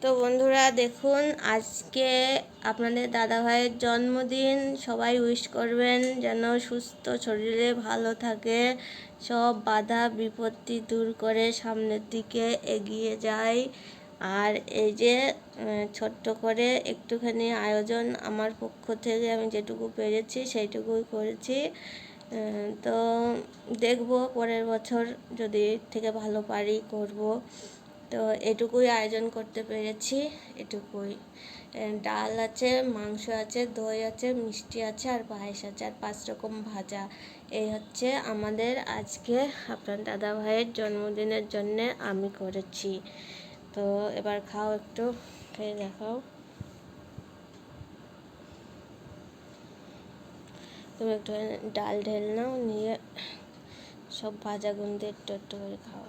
তো বন্ধুরা দেখুন, আজকে আপনাদের দাদাভাইয়ের জন্মদিন। সবাই উইশ করবেন যেন সুস্থ শরীরে ভালো থাকে, সব বাধা বিপত্তি দূর করে সামনের দিকে এগিয়ে যায়। আর এই যে ছোট্ট করে একটুখানি আয়োজন আমার পক্ষ থেকে আমি যেটুকু পেরেছি সেইটুকুই করেছি। তো দেখব পরের বছর যদি থেকে ভালো পারি করব। তো এটুকুই আয়োজন করতে পেরেছি, এটুকুই। ডাল আছে, মাংস আছে, দই আছে, মিষ্টি আছে, আর পায়েস আছে, আর 5 রকম ভাজা। এই হচ্ছে আমাদের আজকে আপনার দাদা ভাইয়ের জন্মদিনের জন্যে আমি করেছি। তো এবার খাও, একটু খেয়ে দেখাও। তুমি একটু ডাল ঢেল নাও, নিয়ে সব ভাজাগুলো দিয়ে একটু একটু করে খাও।